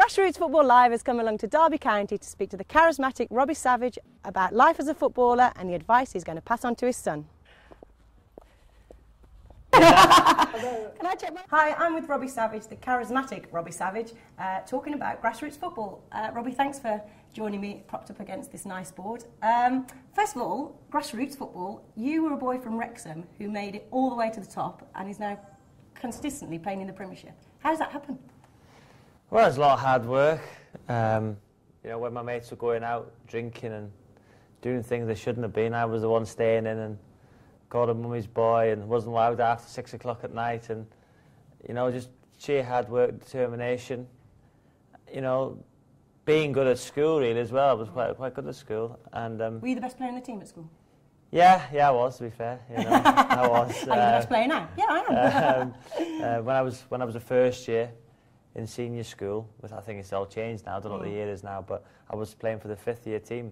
Grassroots Football Live has come along to Derby County to speak to the charismatic Robbie Savage about life as a footballer and the advice he's going to pass on to his son. Can I check Hi, I'm with Robbie Savage, the charismatic Robbie Savage, talking about grassroots football. Robbie, thanks for joining me propped up against this nice board. First of all, grassroots football, you were a boy from Wrexham who made it all the way to the top and is now consistently playing in the Premiership. How does that happen? Well, it's a lot of hard work. You know, when my mates were going out drinking and doing things they shouldn't have been, I was the one staying in and called a mummy's boy and wasn't allowed after 6 o'clock at night. And, you know, just sheer hard work, determination. You know, being good at school really as well. I was quite good at school. And were you the best player in the team at school? Yeah, I was, to be fair. You know, I was. Are you the best player now? Yeah, I am. When I was a first year in senior school, which I think it's all changed now, I don't know what the year is now, but I was playing for the 5th year team.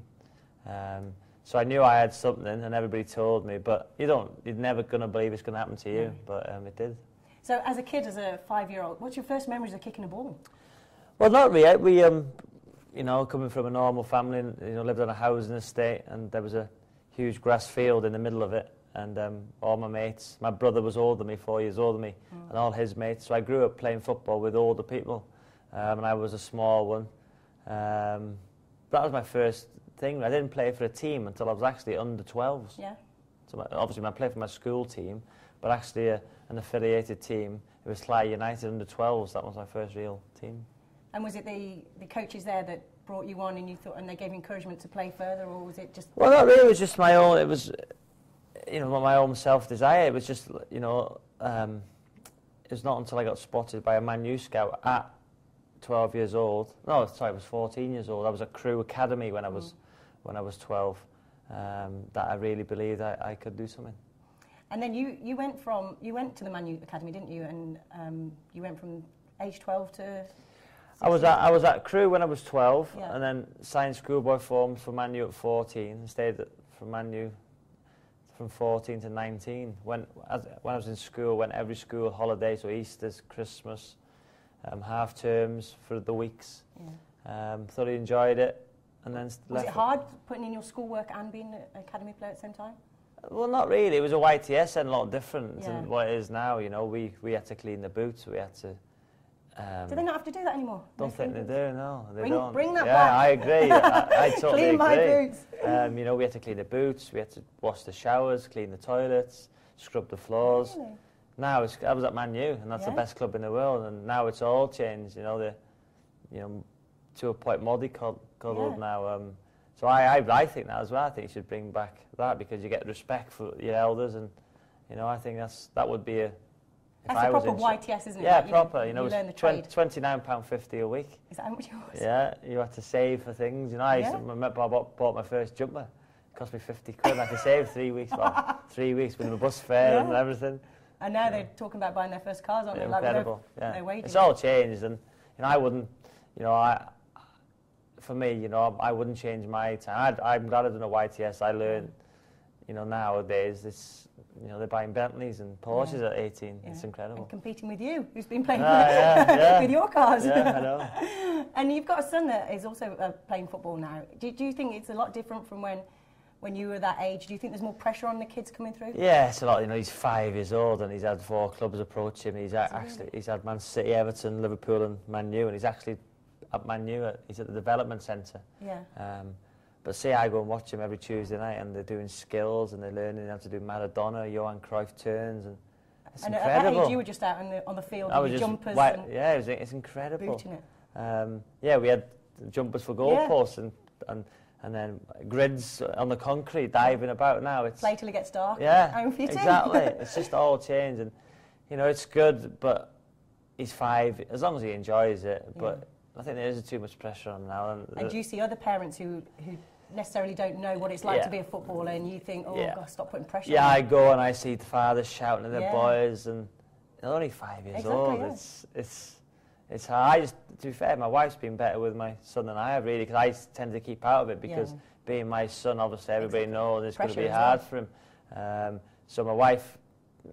So I knew I had something and everybody told me, but you're never going to believe it's going to happen to you, but it did. So as a kid, as a 5-year-old, what's your first memories of kicking a ball? Well, not really. We, you know, coming from a normal family, you know, lived on a housing estate and there was a huge grass field in the middle of it. And all my mates, my brother was older than me, 4 years older than me, and all his mates. So I grew up playing football with older people, and I was a small one. That was my first thing. I didn't play for a team until I was actually under 12s. Yeah. So obviously I played for my school team, but actually an affiliated team. It was Clyde United under 12s. That was my first real team. And was it the coaches there that brought you on, and you thought, and they gave you encouragement to play further, or was it just? Well, not really. It was just my own. It was, you know, my own self-desire. It was just, you know, it was not until I got spotted by a Man U scout at 12 years old. No, sorry, I was 14 years old. I was at Crewe Academy when I was 12. That I really believed I could do something. And then you went to the Man U Academy, didn't you? And you went from age 12 to. 16? I was at Crewe when I was 12, yeah. And then signed schoolboy forms for Man U at 14, and stayed for Man U from 14 to 19. When I was in school, went every school holiday, so Easter's, Christmas, half terms for the weeks. Yeah. Thoroughly enjoyed it, and then was it hard putting in your schoolwork and being an academy player at the same time? Well, not really. It was a YTS and a lot different than what it is now. You know, we had to clean the boots. We had to. Do they not have to do that anymore? Don't think they do. No, they don't. Bring that back. Yeah, I agree. I totally clean agree. my boots. You know, we had to clean the boots. We had to wash the showers, clean the toilets, scrub the floors. Really? Now I was at Man U, and that's the best club in the world. And now it's all changed. You know, to a point mollycoddled now. So I think that as well. I think you should bring back that because you get respect for your elders, and you know, I think that would be a. That's a proper YTS, isn't it? Yeah, like proper. You know, learn the trade. £29.50 a week. Is that how much it was? Yeah, you had to save for things. You know, I bought my first jumper. It cost me 50 quid. I had to save 3 weeks. Well, 3 weeks with the bus fare and everything. And now they're talking about buying their first cars, aren't they? Incredible. Like no wages. It's all changed, and you know, I wouldn't. You know, for me, you know, I wouldn't change my time. I'm glad I done a YTS. I learned, you know, nowadays this. You know, they're buying Bentleys and Porsches at 18. It's incredible. And competing with you, who's been playing with your cars. Yeah, I know. And you've got a son that is also playing football now. Do you think it's a lot different from when you were that age? Do you think there's more pressure on the kids coming through? Yeah, it's a lot. You know, he's 5 years old and he's had 4 clubs approach him. He's had Man City, Everton, Liverpool and Man U, and he's actually at Man U. He's at the development centre. Yeah. But see, I go and watch them every Tuesday night, and they're doing skills, and they're learning how to do Maradona, Johan Cruyff turns, and it's incredible. At that age, you were just out on the field with your jumpers. Yeah, it's incredible. Booting it. Yeah, we had jumpers for goalposts and then grids on the concrete, diving about. Now it's play till it gets dark. Yeah, exactly. It's just all changed, and you know, it's good, but he's 5, as long as he enjoys it. But I think there is too much pressure on him now. And do you see other parents who necessarily don't know what it's like to be a footballer, and you think, oh, God, stop putting pressure on them? I go and I see the fathers shouting at their boys, and they're only 5 years old. Yeah. It's hard. To be fair, my wife's been better with my son than I have, really, because I tend to keep out of it, because being my son, obviously, everybody knows it's going to be hard for him. So my wife,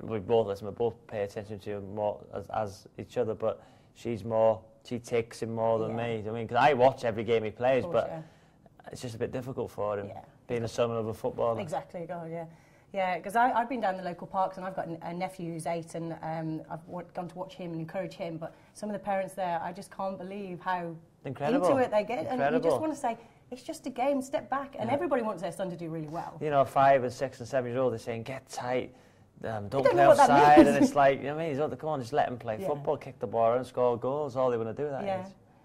we both pay attention to him more as each other, but she's more she takes him more than me. I mean, because I watch every game he plays, course, but it's just a bit difficult for him, Yeah. being the son of a footballer. Exactly, God, yeah. Yeah, because I've been down the local parks and I've got a nephew who's 8 and I've gone to watch him and encourage him, but some of the parents there, I just can't believe how into it they get. And you just want to say, it's just a game, step back. And everybody wants their son to do really well. You know, 5 and 6 and 7 year old, they're saying, get tight, don't play offside. And it's like, you know what I mean? Come on, just let him play football, kick the ball and score goals. All they want to do at that age.